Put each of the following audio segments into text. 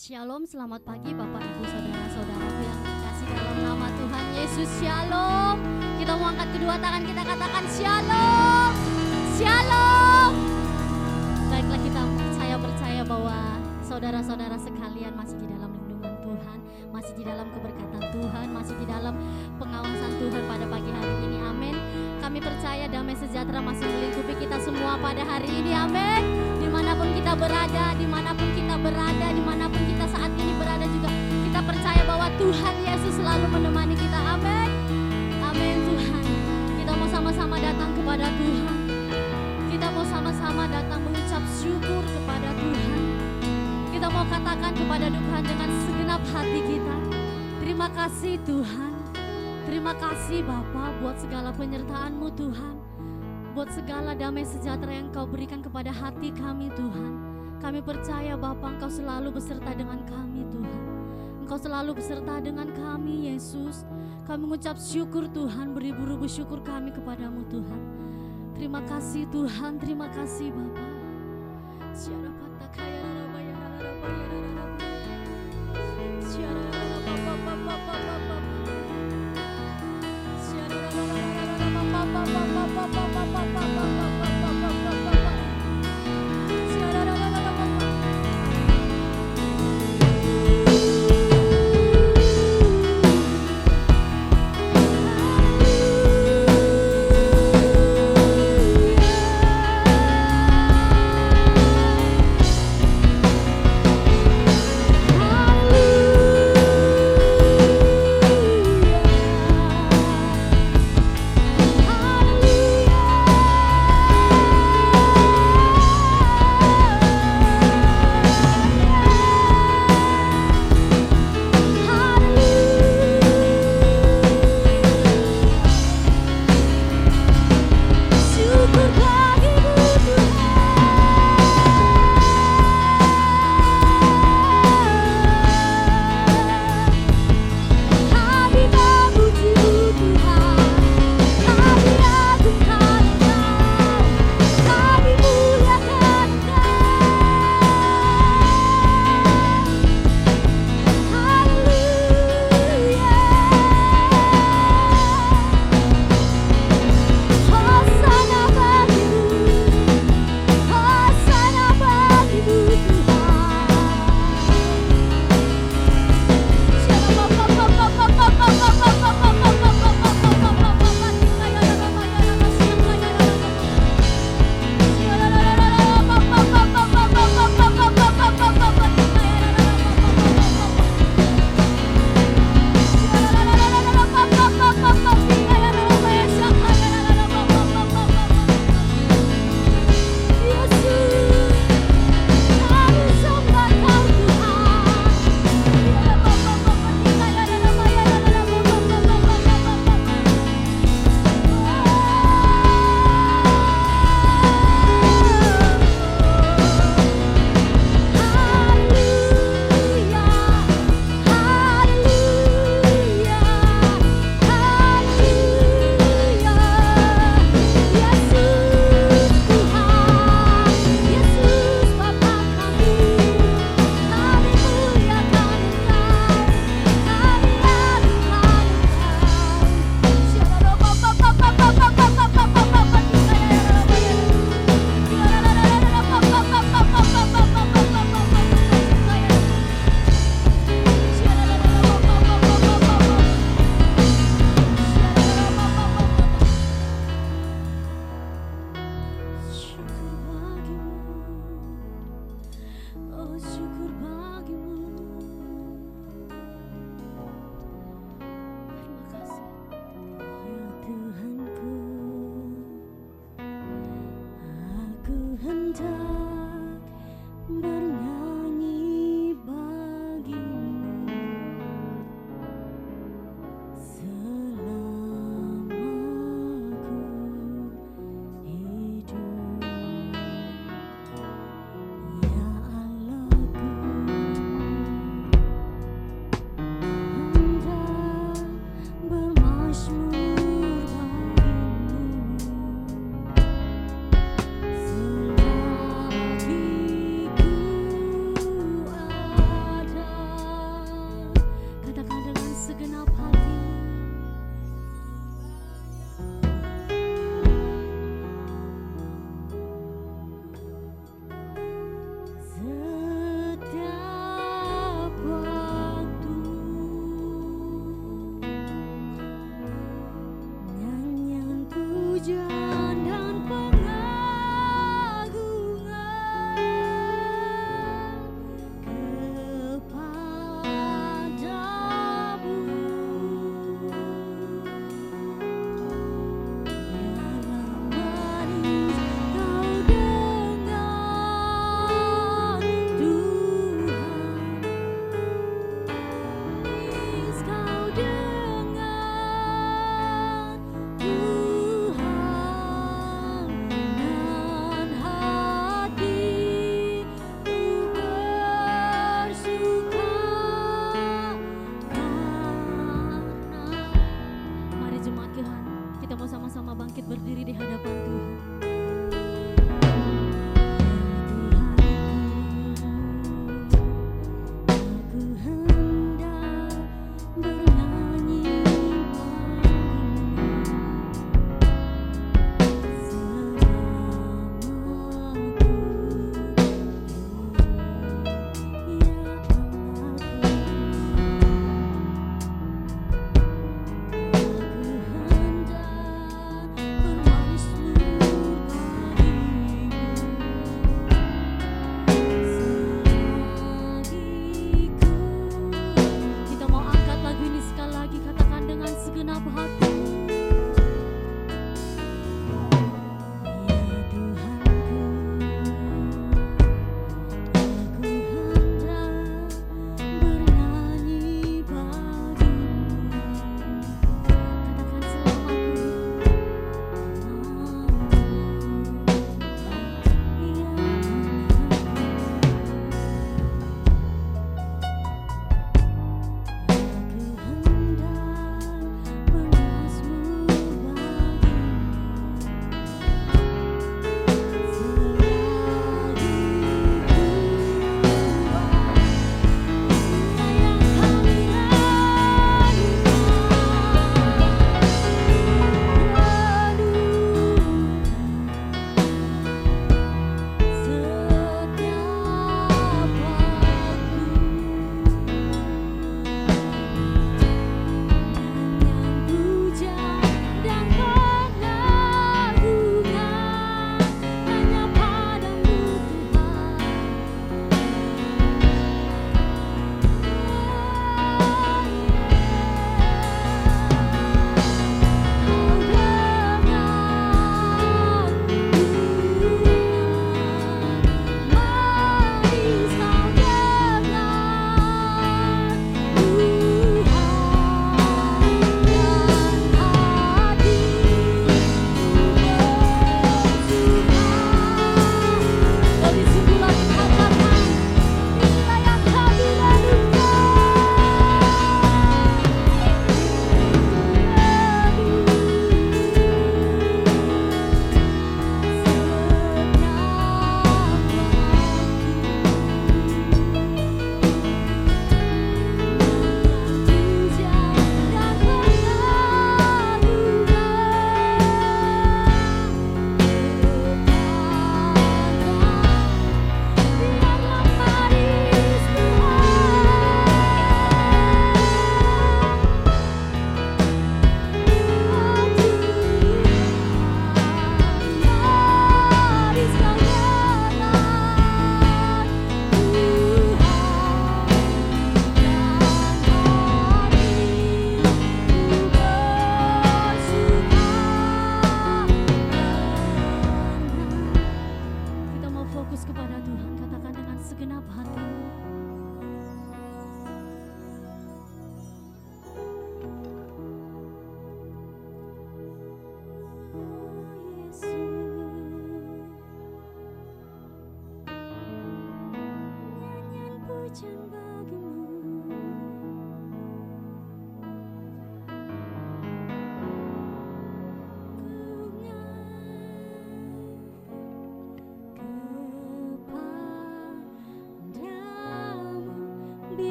Shalom, selamat pagi Bapak Ibu Saudara-saudaraku yang terkasih dalam nama Tuhan Yesus. Shalom. Kita mau angkat kedua tangan, kita katakan Shalom. Shalom. Baiklah, saya percaya bahwa saudara-saudara sekalian masih di dalam lindungan Tuhan, masih di dalam keberkatan Tuhan, masih di dalam pengawasan Tuhan pada pagi hari ini. Amin. Kami percaya damai sejahtera masih melingkupi kita semua pada hari ini. Amin. Dimanapun kita berada, dimanapun kita saat ini berada juga, kita percaya bahwa Tuhan Yesus selalu menemani kita. Amin. Amin Tuhan. Kita mau sama-sama datang kepada Tuhan. Kita mau sama-sama datang mengucap syukur kepada Tuhan. Kita mau katakan kepada Tuhan dengan segenap hati kita, terima kasih Tuhan. Terima kasih Bapa buat segala penyertaan-Mu Tuhan, buat segala damai sejahtera yang Kau berikan kepada hati kami Tuhan. Kami percaya Bapa, Engkau selalu beserta dengan kami Tuhan. Engkau selalu beserta dengan kami Yesus. Kami mengucap syukur Tuhan, beribu-ribu syukur kami kepadamu Tuhan. Terima kasih Tuhan, terima kasih Bapa.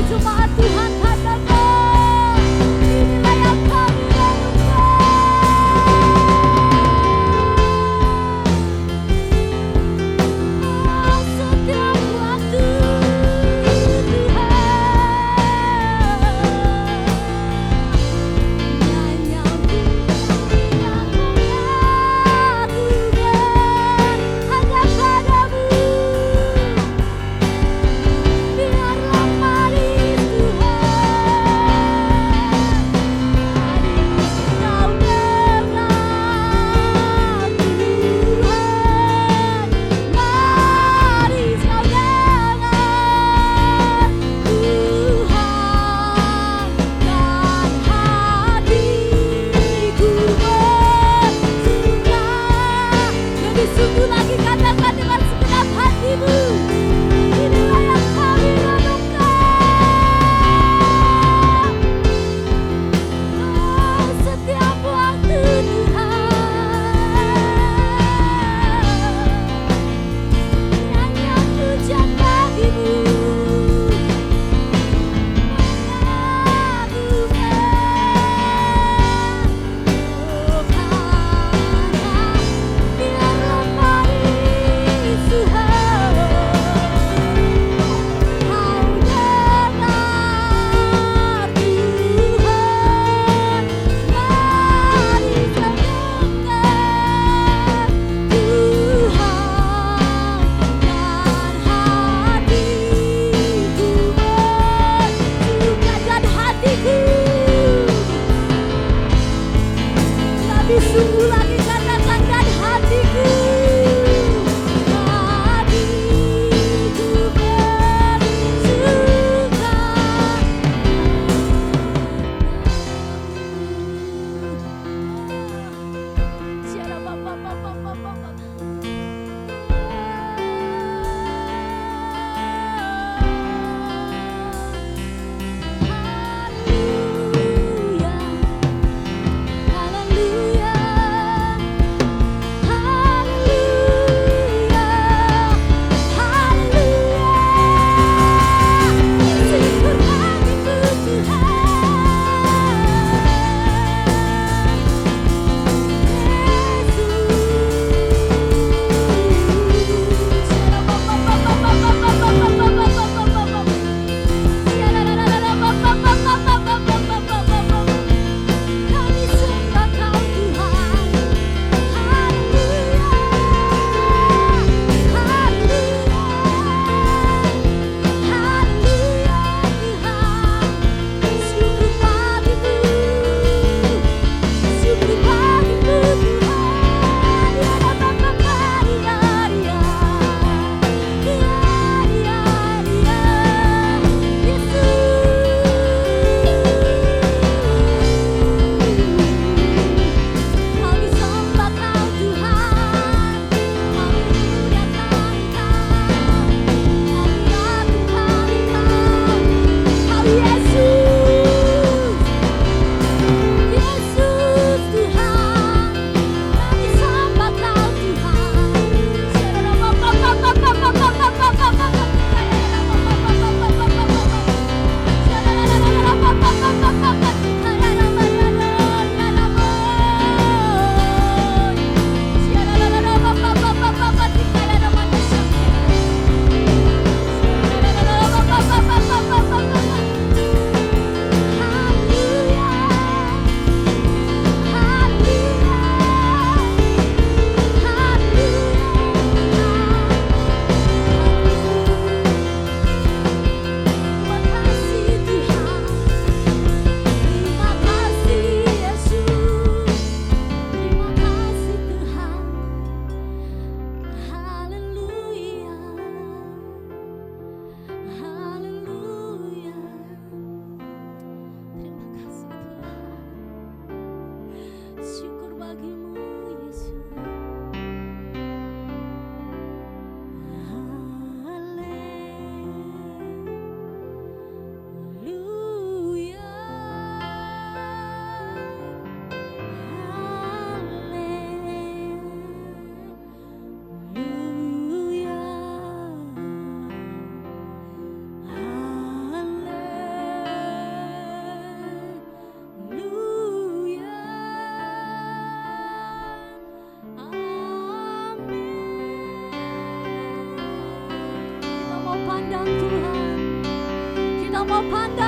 jemaat Tuhan katakan, inilah yang kami lakukan. Setiap waktu Tuhan,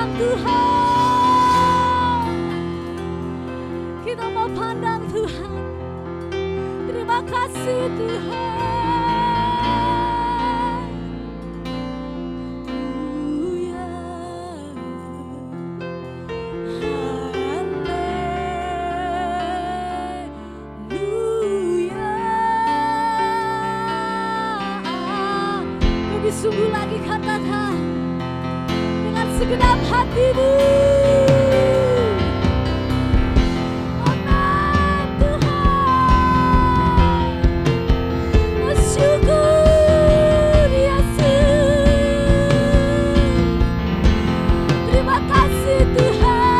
pandang Tuhan. Kita mau pandang Tuhan. Terima kasih Tuhan. Sungguh lagi katakan dengan segenap hatimu. Amin Tuhan. Bersyukur Yesus. Terima kasih Tuhan.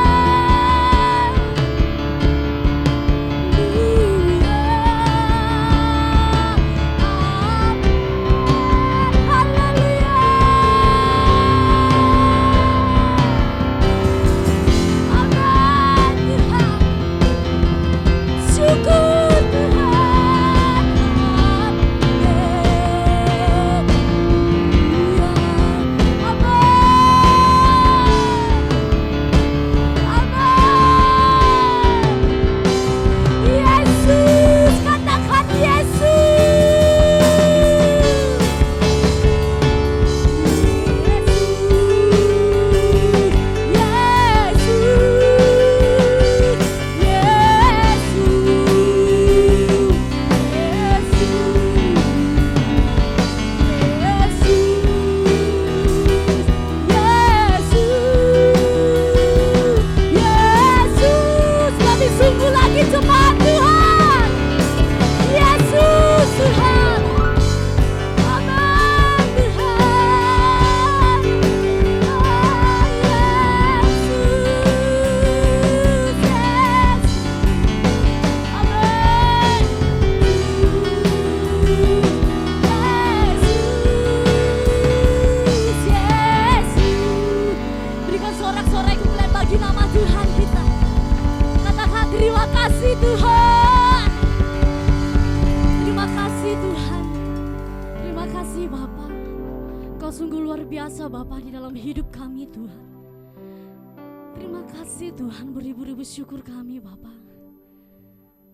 Syukur kami Bapa.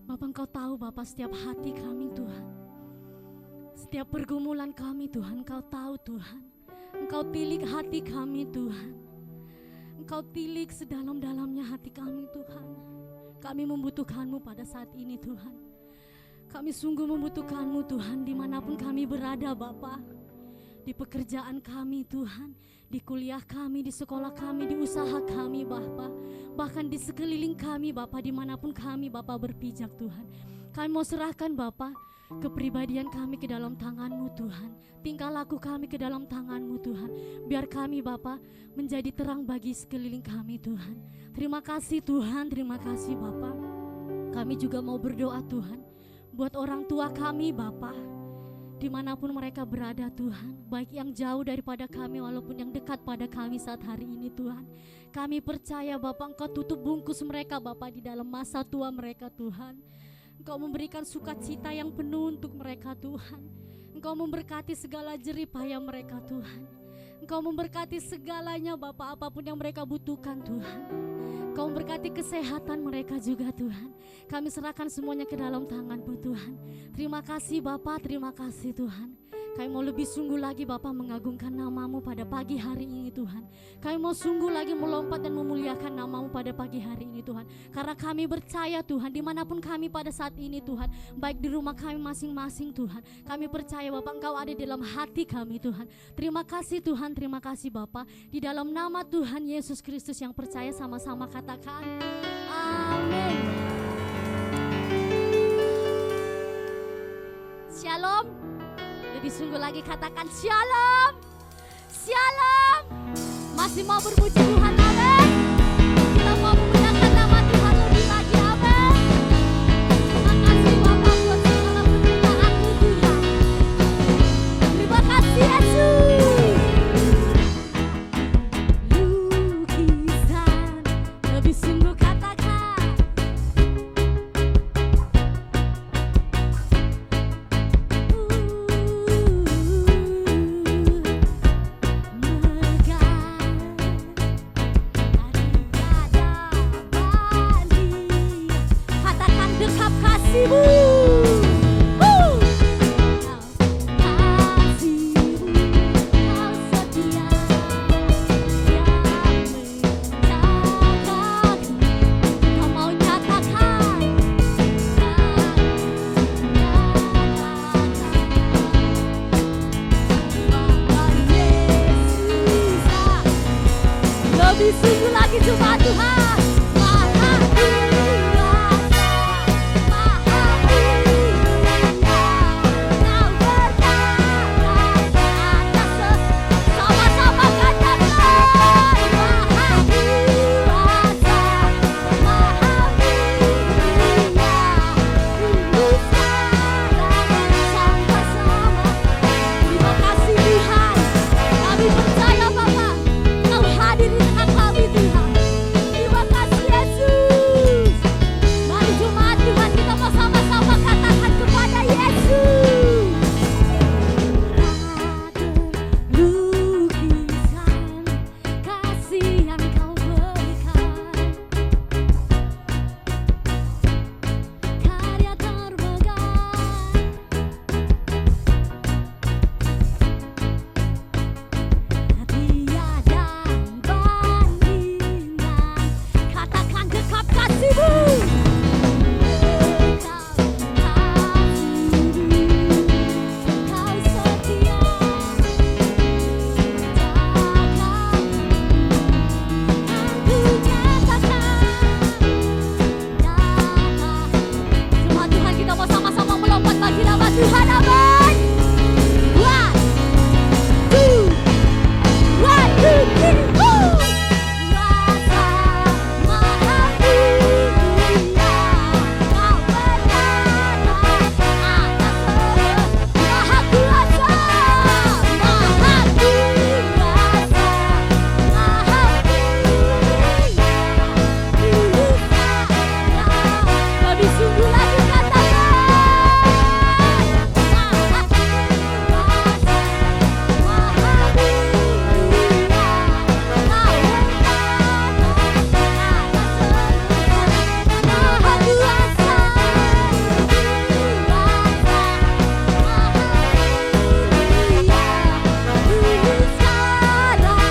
Bapa, Engkau tahu Bapa setiap hati kami Tuhan. Setiap pergumulan kami Tuhan, Engkau tahu Tuhan. Engkau tilik hati kami Tuhan. Engkau tilik sedalam-dalamnya hati kami Tuhan. Kami membutuhkan-Mu pada saat ini Tuhan. Kami sungguh membutuhkan-Mu Tuhan dimanapun kami berada Bapa. Di pekerjaan kami Tuhan, di kuliah kami, di sekolah kami, di usaha kami Bapa, bahkan di sekeliling kami Bapa, dimanapun kami Bapa berpijak Tuhan. Kami mau serahkan Bapa kepribadian kami ke dalam tangan-Mu Tuhan. Tingkah laku kami ke dalam tangan-Mu Tuhan. Biar kami Bapa menjadi terang bagi sekeliling kami Tuhan. Terima kasih Tuhan, terima kasih Bapa. Kami juga mau berdoa Tuhan buat orang tua kami Bapa, dimanapun mereka berada Tuhan, baik yang jauh daripada kami walaupun yang dekat pada kami saat hari ini Tuhan. Kami percaya Bapa, Engkau tutup bungkus mereka Bapa di dalam masa tua mereka Tuhan. Engkau memberikan sukacita yang penuh untuk mereka Tuhan. Engkau memberkati segala jerih payah mereka Tuhan. Engkau memberkati segalanya Bapa, apapun yang mereka butuhkan Tuhan. Engkau memberkati kesehatan mereka juga Tuhan. Kami serahkan semuanya ke dalam tangan-Mu Tuhan. Terima kasih Bapa, terima kasih Tuhan. Kami mau lebih sungguh lagi Bapa mengagungkan nama-Mu pada pagi hari ini Tuhan. Kami mau sungguh lagi melompat dan memuliakan nama-Mu pada pagi hari ini Tuhan. Karena kami percaya Tuhan, dimanapun kami pada saat ini Tuhan, baik di rumah kami masing-masing Tuhan, kami percaya Bapa Engkau ada di dalam hati kami Tuhan. Terima kasih Tuhan, terima kasih Bapa. Di dalam nama Tuhan Yesus Kristus yang percaya, sama-sama katakan amin. Shalom. Lebih sungguh lagi katakan shalom. Shalom. Masih mau berpuji Tuhan, amin. Kita mau memuliakan nama Tuhan lebih lagi, amin. Terima kasih Bapak buat segala penyertaan-Mu Tuhan. Terima kasih Yesus. Lukisan lebih sungguh katakan megah Lebih sungguh lagi cuma Tuhan. Maha kuasa, maha mulia, Kau bertata atas sama-sama katakan. Maha kuasa, maha mulia, dulu sekarang sampai sama. Terima kasih Tuhan. Kami percaya Bapa, Kau hadir di tengah kami Tuhan. Terima kasih Yesus. Mari jemaat Tuhan, kita mau sama-sama katakan kepada Yesus. Lukisan kasih yang Kau berikan, karya termegar, tiada bandingan. Katakan dekap kasih-Mu. Kau setia, takkan ku nyatakan nyata. Semua Tuhan, kita mau sama-sama melompat bagi nama Tuhan. Amin. One, two, one, two, three, woo. Kuasa maha mulia, Kau bertata atas maha kuasa, maha kuasa, maha mulia, dulu sekarang. Lebih sungguh lagi katakan. Maha kuasa, maha mulia, Kau bertata atas maha kuasa, dulu sekarang.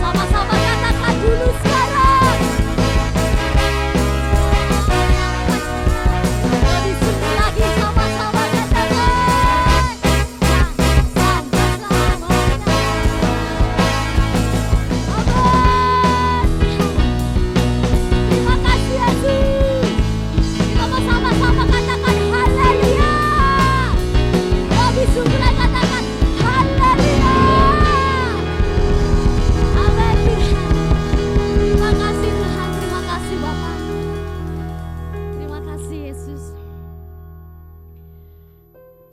Sama-sama katakan dulu sekarang. Lebih sungguh lagi sama-sama katakan. Sampai selamanya. Amin. Terima kasih Yesus. Kita mau sama-sama katakan haleluya. Lebih sungguh lagi katakan haleluya. Amin Tuhan. Terima kasih Tuhan, terima kasih Bapa. Terima kasih Yesus.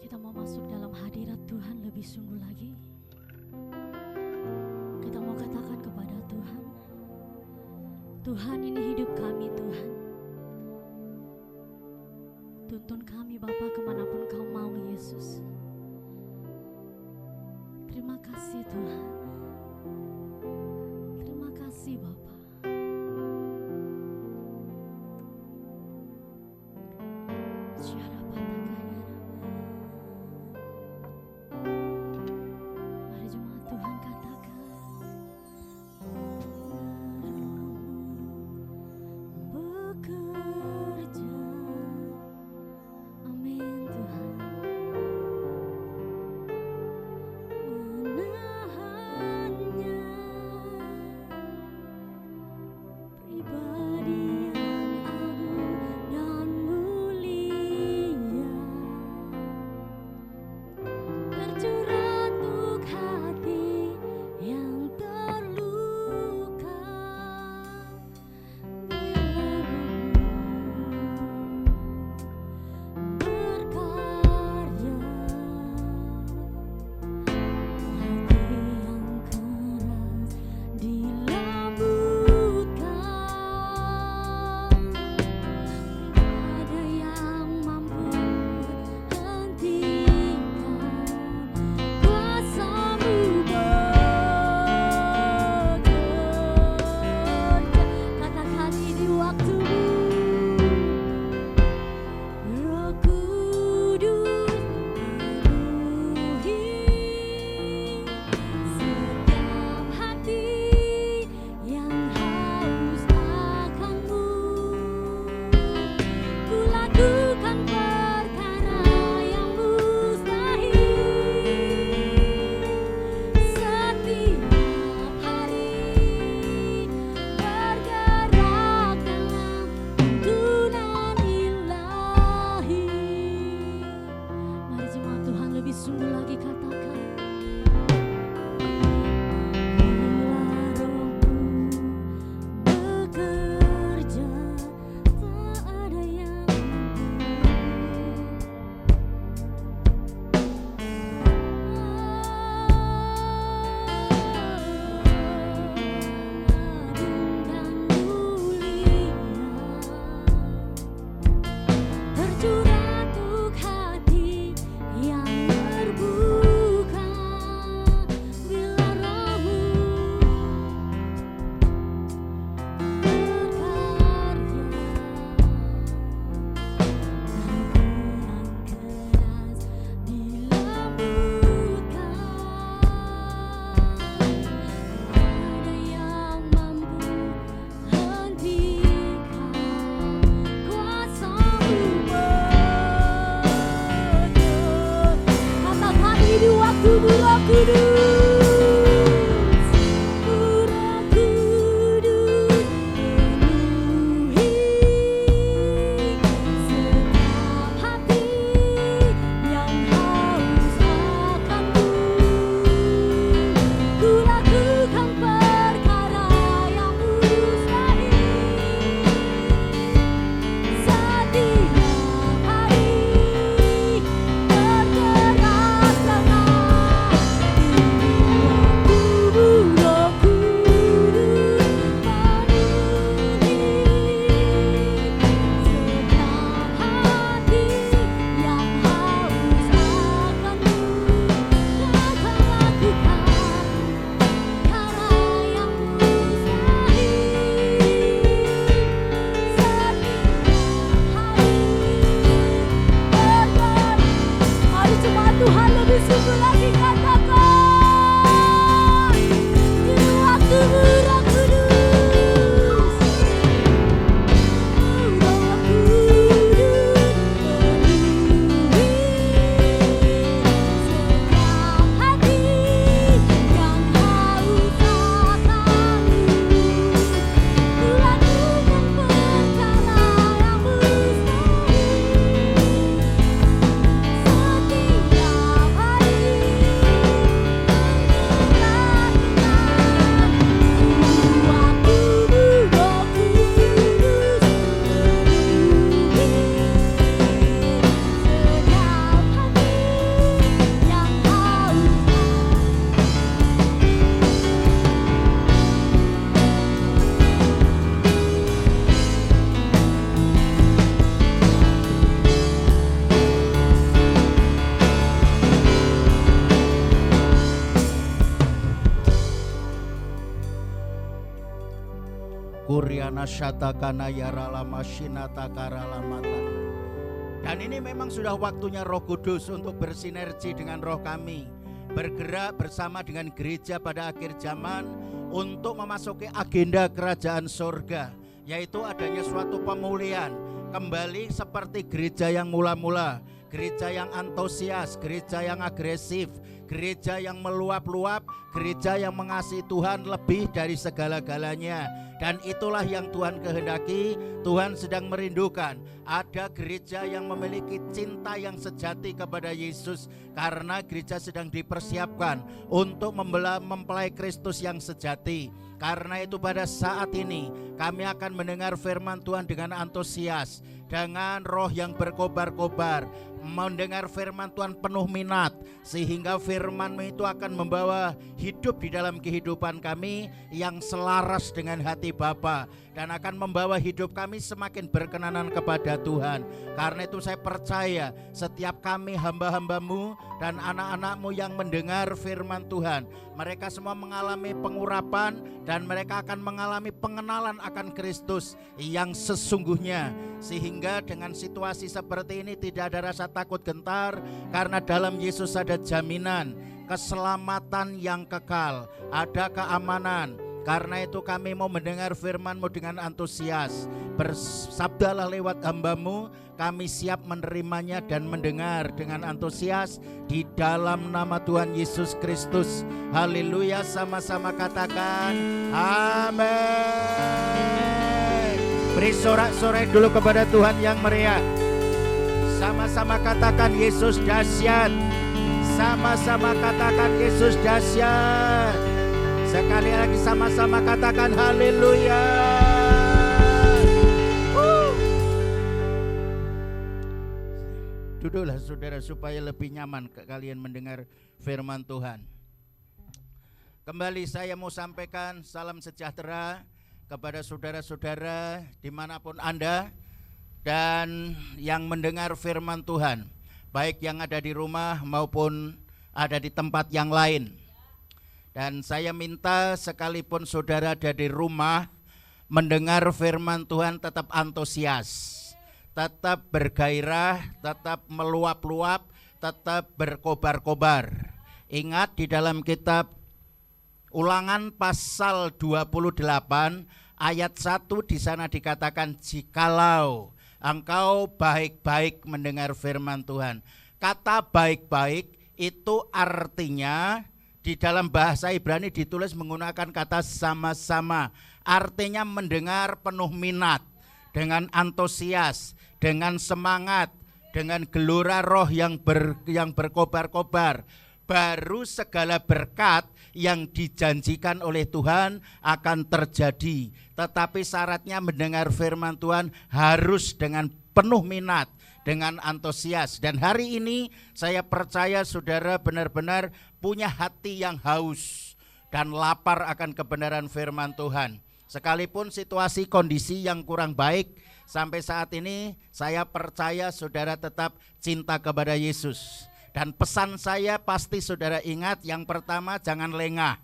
Kita mau masuk dalam hadirat Tuhan lebih sungguh lagi. Kita mau katakan kepada Tuhan, Tuhan, ini hidup kami Tuhan. Tuntun kami Bapa kemanapun Kau mau Yesus. Terima kasih Tuhan. Terima kasih Bapa. Mari jemaat Tuhan katakan. Bekerja. Amin Tuhan. Menahan Kuriana Shatakana Yaralama Shinata Karalamata. Dan ini memang sudah waktunya Roh Kudus untuk bersinergi dengan roh kami, bergerak bersama dengan gereja pada akhir zaman untuk memasuki agenda kerajaan surga, yaitu adanya suatu pemulihan kembali seperti gereja yang mula-mula, gereja yang antusias, gereja yang agresif, gereja yang meluap-luap, gereja yang mengasihi Tuhan lebih dari segala-galanya. Dan itulah yang Tuhan kehendaki. Tuhan sedang merindukan ada gereja yang memiliki cinta yang sejati kepada Yesus, karena gereja sedang dipersiapkan untuk mempelai Kristus yang sejati. Karena itu pada saat ini kami akan mendengar firman Tuhan dengan antusias, dengan roh yang berkobar-kobar, mendengar firman Tuhan penuh minat, sehingga firman-Mu itu akan membawa hidup di dalam kehidupan kami yang selaras dengan hati Bapa, dan akan membawa hidup kami semakin berkenanan kepada Tuhan. Karena itu saya percaya setiap kami hamba-hamba-Mu dan anak-anak-Mu yang mendengar firman Tuhan, mereka semua mengalami pengurapan dan mereka akan mengalami pengenalan akan Kristus yang sesungguhnya, sehingga dengan situasi seperti ini tidak ada rasa takut gentar, karena dalam Yesus ada jaminan keselamatan yang kekal, ada keamanan. Karena itu kami mau mendengar firman-Mu dengan antusias. Bersabdalah lewat hamba-Mu, kami siap menerimanya dan mendengar dengan antusias di dalam nama Tuhan Yesus Kristus. Haleluya, sama-sama katakan amin. Beri sorak-sorai dulu kepada Tuhan yang meriah. Sama-sama katakan Yesus dahsyat. Sama-sama katakan Yesus dahsyat. Sekali lagi sama-sama katakan haleluya. Duduklah saudara supaya lebih nyaman kalian mendengar firman Tuhan. Kembali saya mau sampaikan salam sejahtera kepada saudara-saudara dimanapun Anda dan yang mendengar firman Tuhan, baik yang ada di rumah maupun ada di tempat yang lain. Dan saya minta sekalipun saudara ada di rumah mendengar firman Tuhan tetap antusias, tetap bergairah, tetap meluap-luap, tetap berkobar-kobar. Ingat di dalam kitab Ulangan pasal 28 ayat 1 di sana dikatakan jikalau engkau baik-baik mendengar firman Tuhan. Kata baik-baik itu artinya di dalam bahasa Ibrani ditulis menggunakan kata sama-sama. Artinya mendengar penuh minat, dengan antusias, dengan semangat, dengan gelora roh yang berkobar-kobar. Baru segala berkat yang dijanjikan oleh Tuhan akan terjadi. Tetapi syaratnya mendengar firman Tuhan harus dengan penuh minat, dengan antusias. Dan hari ini saya percaya saudara benar-benar punya hati yang haus dan lapar akan kebenaran firman Tuhan. Sekalipun situasi kondisi yang kurang baik sampai saat ini, saya percaya saudara tetap cinta kepada Yesus. Dan pesan saya pasti saudara ingat, yang pertama jangan lengah,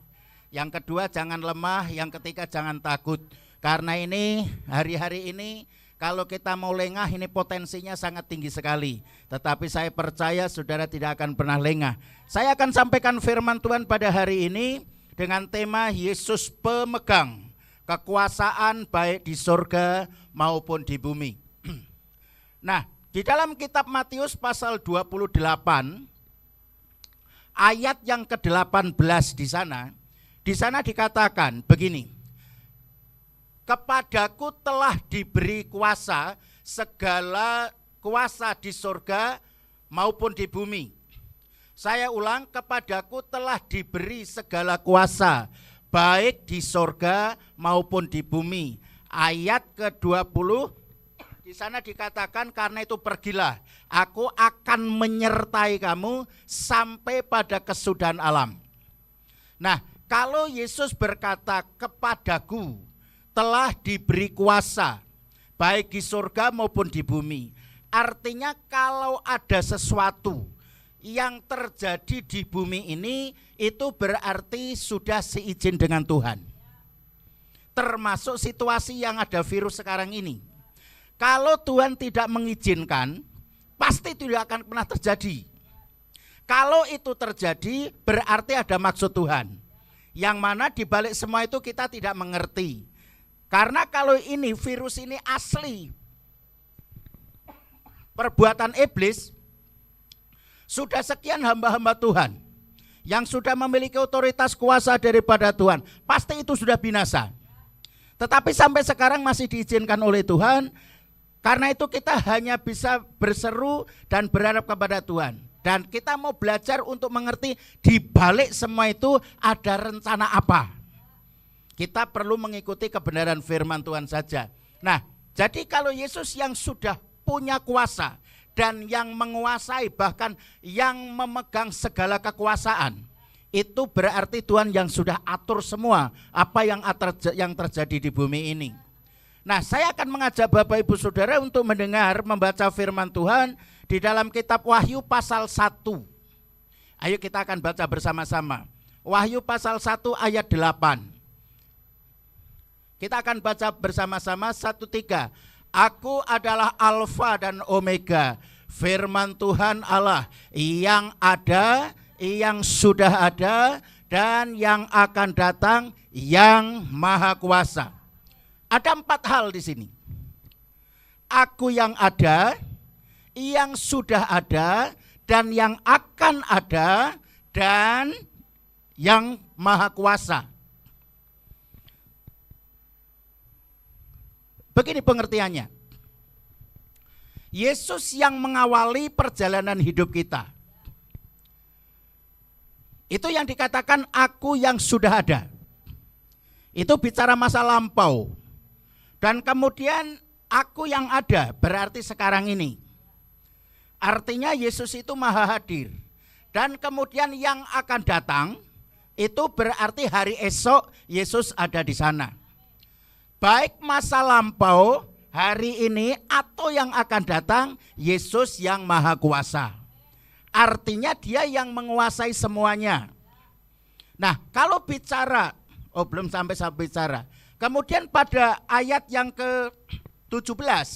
yang kedua jangan lemah, yang ketiga jangan takut. Karena ini hari-hari ini kalau kita mau lengah ini potensinya sangat tinggi sekali. Tetapi saya percaya saudara tidak akan pernah lengah. Saya akan sampaikan firman Tuhan pada hari ini dengan tema Yesus pemegang kekuasaan baik di surga maupun di bumi. Nah, di dalam kitab Matius pasal 28 ayat yang ke-18 di sana dikatakan begini. Kepadaku telah diberi kuasa, segala kuasa di surga maupun di bumi. Saya ulang, kepadaku telah diberi segala kuasa, baik di surga maupun di bumi. Ayat ke-20 di sana dikatakan, karena itu pergilah, aku akan menyertai kamu sampai pada kesudahan alam. Nah, kalau Yesus berkata kepadaku telah diberi kuasa baik di surga maupun di bumi, artinya kalau ada sesuatu yang terjadi di bumi ini, itu berarti sudah seizin dengan Tuhan. termasuk situasi yang ada virus sekarang ini. Kalau Tuhan tidak mengizinkan, pasti tidak akan pernah terjadi. Kalau itu terjadi, berarti ada maksud Tuhan. Yang mana di balik semua itu kita tidak mengerti. Karena kalau ini virus ini asli perbuatan iblis, sudah sekian hamba-hamba Tuhan yang sudah memiliki otoritas kuasa daripada Tuhan, pasti itu sudah binasa. Tetapi sampai sekarang masih diizinkan oleh Tuhan. Karena itu kita hanya bisa berseru dan berharap kepada Tuhan. Dan kita mau belajar untuk mengerti di balik semua itu ada rencana apa. Kita perlu mengikuti kebenaran firman Tuhan saja. Nah, jadi kalau Yesus yang sudah punya kuasa dan yang menguasai, bahkan yang memegang segala kekuasaan, itu berarti Tuhan yang sudah atur semua apa yang terjadi di bumi ini. Nah, saya akan mengajak Bapak Ibu Saudara untuk mendengar, membaca firman Tuhan di dalam kitab Wahyu pasal 1. Ayo kita akan baca bersama-sama. Wahyu pasal 1 ayat 8. Kita akan baca bersama-sama 1-3. Aku adalah Alfa dan Omega, firman Tuhan Allah yang ada, yang sudah ada, dan yang akan datang, yang maha kuasa. Ada 4 hal di sini. Aku yang ada, yang sudah ada, dan yang akan ada, dan yang maha kuasa. Begini pengertiannya. Yesus yang mengawali perjalanan hidup kita. Itu yang dikatakan aku yang sudah ada. Itu bicara masa lampau. Dan kemudian aku yang ada berarti sekarang ini. Artinya Yesus itu maha hadir. Dan kemudian yang akan datang itu berarti hari esok Yesus ada di sana. Baik masa lampau, hari ini, atau yang akan datang, Yesus yang maha kuasa. Artinya dia yang menguasai semuanya. Nah, kalau bicara, belum sampai bicara. Kemudian pada ayat yang ke-17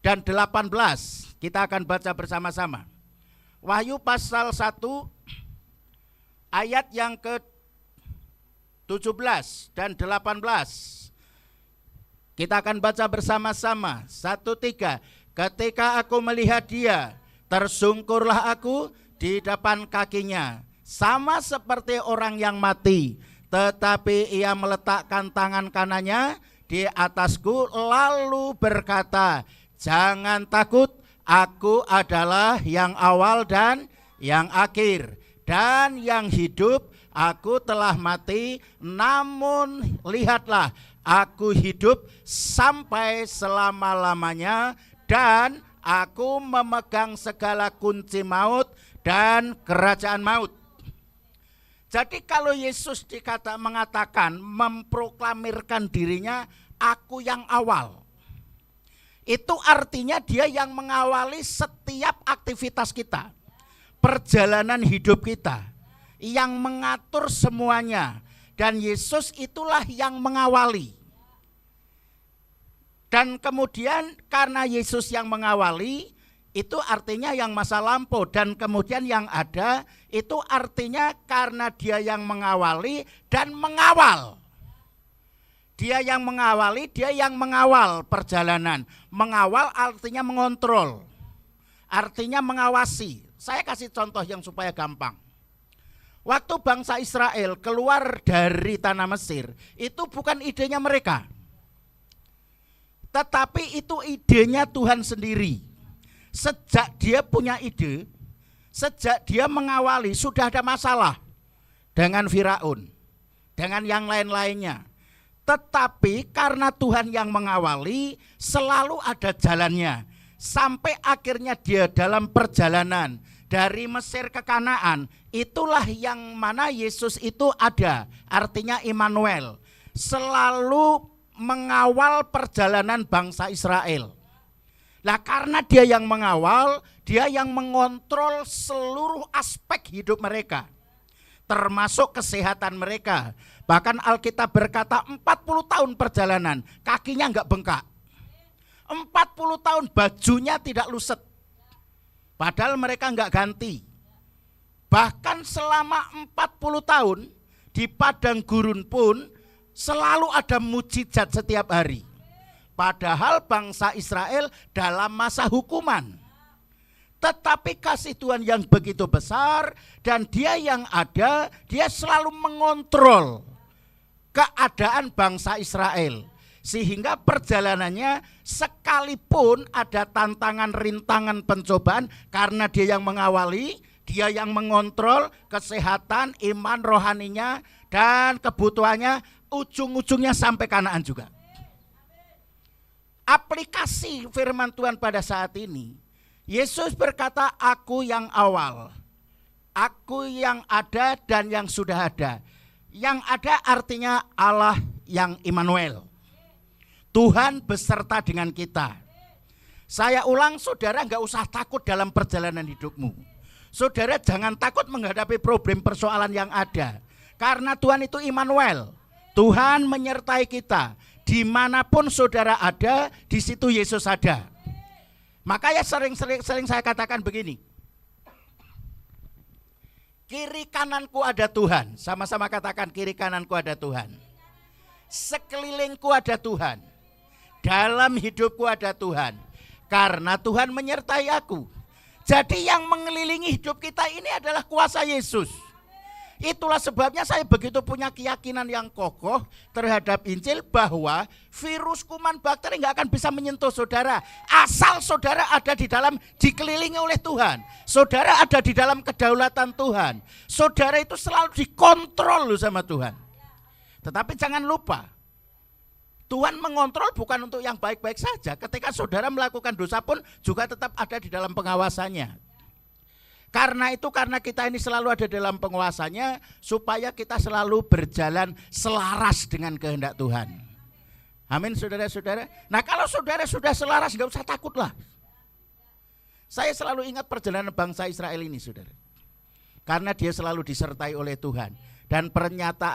dan 18, kita akan baca bersama-sama. Wahyu pasal 1, ayat yang ke-17 dan 18. Kita akan baca bersama-sama. 1-3. Ketika aku melihat dia, tersungkurlah aku di depan kakinya, sama seperti orang yang mati. Tetapi ia meletakkan tangan kanannya di atasku, lalu berkata, jangan takut, aku adalah yang awal dan yang akhir, dan yang hidup. Aku telah mati, namun lihatlah, aku hidup sampai selama-lamanya, dan aku memegang segala kunci maut dan kerajaan maut. Jadi kalau Yesus mengatakan, memproklamirkan dirinya, aku yang awal. Itu artinya dia yang mengawali setiap aktivitas kita. Perjalanan hidup kita. Yang mengatur semuanya. Dan Yesus itulah yang mengawali. Dan kemudian karena Yesus yang mengawali, itu artinya yang masa lampau. Dan kemudian yang ada, itu artinya karena dia yang mengawali dan mengawal. Dia yang mengawali, dia yang mengawal perjalanan. Mengawal artinya mengontrol. Artinya mengawasi. Saya kasih contoh yang supaya gampang. Waktu bangsa Israel keluar dari tanah Mesir, itu bukan idenya mereka. Tetapi itu idenya Tuhan sendiri. Sejak dia punya ide, sejak dia mengawali, sudah ada masalah dengan Firaun, dengan yang lain-lainnya. Tetapi karena Tuhan yang mengawali, selalu ada jalannya. Sampai akhirnya dia dalam perjalanan dari Mesir ke Kanaan, itulah yang mana Yesus itu ada. Artinya Immanuel, selalu mengawal perjalanan bangsa Israel. Nah, karena dia yang mengawal, dia yang mengontrol seluruh aspek hidup mereka. termasuk kesehatan mereka. Bahkan Alkitab berkata 40 tahun perjalanan, kakinya enggak bengkak. 40 tahun bajunya tidak luset. Padahal mereka enggak ganti. Bahkan selama 40 tahun di padang gurun pun selalu ada mujizat setiap hari. Padahal bangsa Israel dalam masa hukuman. Tetapi kasih Tuhan yang begitu besar dan dia yang ada, dia selalu mengontrol keadaan bangsa Israel. Sehingga perjalanannya sekalipun ada tantangan, rintangan, pencobaan, karena dia yang mengawali, dia yang mengontrol kesehatan, iman, rohaninya, dan kebutuhannya, ujung-ujungnya sampai Kanaan juga. Aplikasi firman Tuhan pada saat ini, Yesus berkata, aku yang awal, aku yang ada dan yang sudah ada. Yang ada artinya Allah yang Immanuel, Tuhan beserta dengan kita. Saya ulang, saudara enggak usah takut dalam perjalanan hidupmu. Saudara jangan takut menghadapi problem persoalan yang ada. Karena Tuhan itu Immanuel, Tuhan menyertai kita. Dimanapun saudara ada, di situ Yesus ada. Makanya sering saya katakan begini, kiri kananku ada Tuhan. Sama-sama katakan, kiri kananku ada Tuhan. Sekelilingku ada Tuhan. Dalam hidupku ada Tuhan. Karena Tuhan menyertai aku. Jadi yang mengelilingi hidup kita ini adalah kuasa Yesus. Itulah sebabnya saya begitu punya keyakinan yang kokoh terhadap Injil, bahwa virus, kuman, bakteri nggak akan bisa menyentuh saudara. Asal saudara ada di dalam, dikelilingi oleh Tuhan. Saudara ada di dalam kedaulatan Tuhan. Saudara itu selalu dikontrol sama Tuhan. Tetapi jangan lupa, Tuhan mengontrol bukan untuk yang baik-baik saja. Ketika saudara melakukan dosa pun juga tetap ada di dalam pengawasannya. Karena itu, karena kita ini selalu ada dalam penguasanya, supaya kita selalu berjalan selaras dengan kehendak Tuhan. Amin, saudara-saudara. Nah, kalau saudara sudah selaras, gak usah takutlah. Saya selalu ingat perjalanan bangsa Israel ini, saudara. Karena dia selalu disertai oleh Tuhan. Dan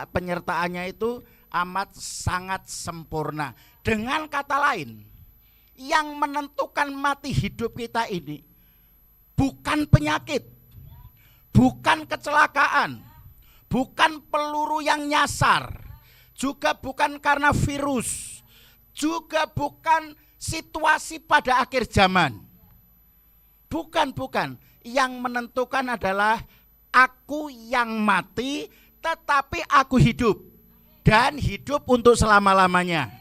penyertaannya itu amat sangat sempurna. Dengan kata lain, yang menentukan mati hidup kita ini bukan penyakit, bukan kecelakaan, bukan peluru yang nyasar, juga bukan karena virus, juga bukan situasi pada akhir zaman. Bukan. Yang menentukan adalah aku yang mati, tetapi aku hidup. Dan hidup untuk selama-lamanya.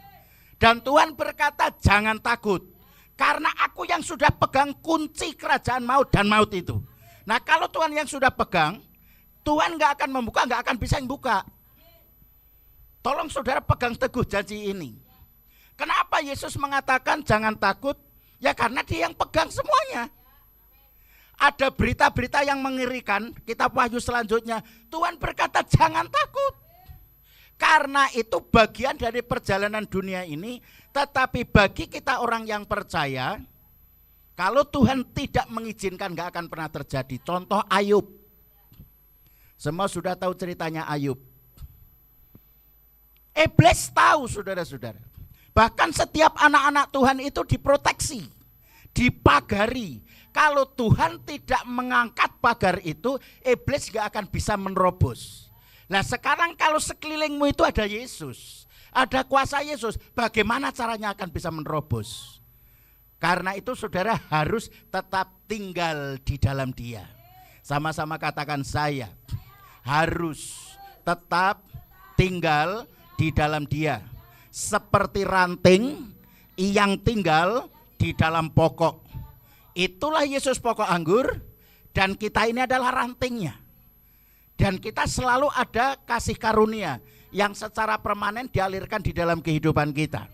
Dan Tuhan berkata, jangan takut. Karena aku yang sudah pegang kunci kerajaan maut dan maut itu. Nah, kalau Tuhan yang sudah pegang, Tuhan gak akan membuka, gak akan bisa membuka. Tolong saudara pegang teguh janji ini. Kenapa Yesus mengatakan jangan takut? Ya karena dia yang pegang semuanya. Ada berita-berita yang mengerikan, kitab Wahyu selanjutnya, Tuhan berkata jangan takut. Karena itu bagian dari perjalanan dunia ini. Tetapi bagi kita orang yang percaya, kalau Tuhan tidak mengizinkan gak akan pernah terjadi. Contoh Ayub. Semua sudah tahu ceritanya Ayub. Iblis tahu, saudara-saudara. Bahkan setiap anak-anak Tuhan itu diproteksi, dipagari. Kalau Tuhan tidak mengangkat pagar itu, iblis gak akan bisa menerobos. Nah sekarang kalau sekelilingmu itu ada Yesus, ada kuasa Yesus, bagaimana caranya akan bisa menerobos? Karena itu saudara harus tetap tinggal di dalam Dia. Sama-sama katakan, saya harus tetap tinggal di dalam Dia. Seperti ranting yang tinggal di dalam pokok. Itulah Yesus pokok anggur, dan kita ini adalah rantingnya. Dan kita selalu ada kasih karunia yang secara permanen dialirkan di dalam kehidupan kita.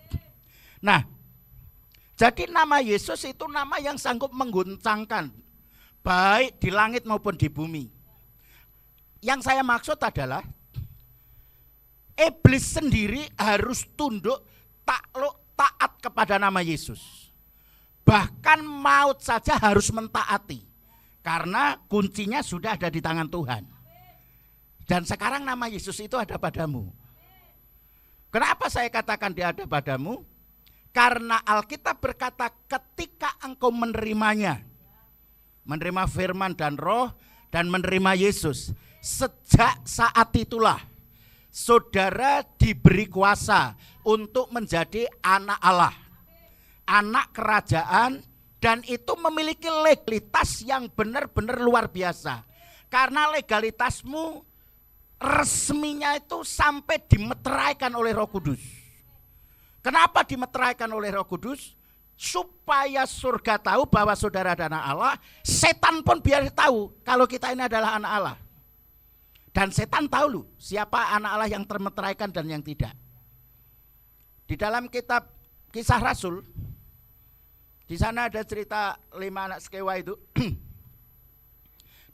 Nah, jadi nama Yesus itu nama yang sanggup mengguncangkan baik di langit maupun di bumi. Yang saya maksud adalah iblis sendiri harus tunduk, takluk, taat kepada nama Yesus. Bahkan maut saja harus mentaati, karena kuncinya sudah ada di tangan Tuhan. Dan sekarang nama Yesus itu ada padamu. Kenapa saya katakan dia ada padamu? Karena Alkitab berkata ketika engkau menerimanya, menerima firman dan roh dan menerima Yesus, sejak saat itulah saudara diberi kuasa untuk menjadi anak Allah, anak kerajaan, dan itu memiliki legalitas yang benar-benar luar biasa. Karena legalitasmu resminya itu sampai dimeteraikan oleh Roh Kudus. Kenapa dimeteraikan oleh Roh Kudus? Supaya surga tahu bahwa saudara adalah anak Allah, setan pun biar tahu kalau kita ini adalah anak Allah. Dan setan tahu loh siapa anak Allah yang termeteraikan dan yang tidak. Di dalam kitab Kisah Rasul, di sana ada cerita 5 anak Skewa itu.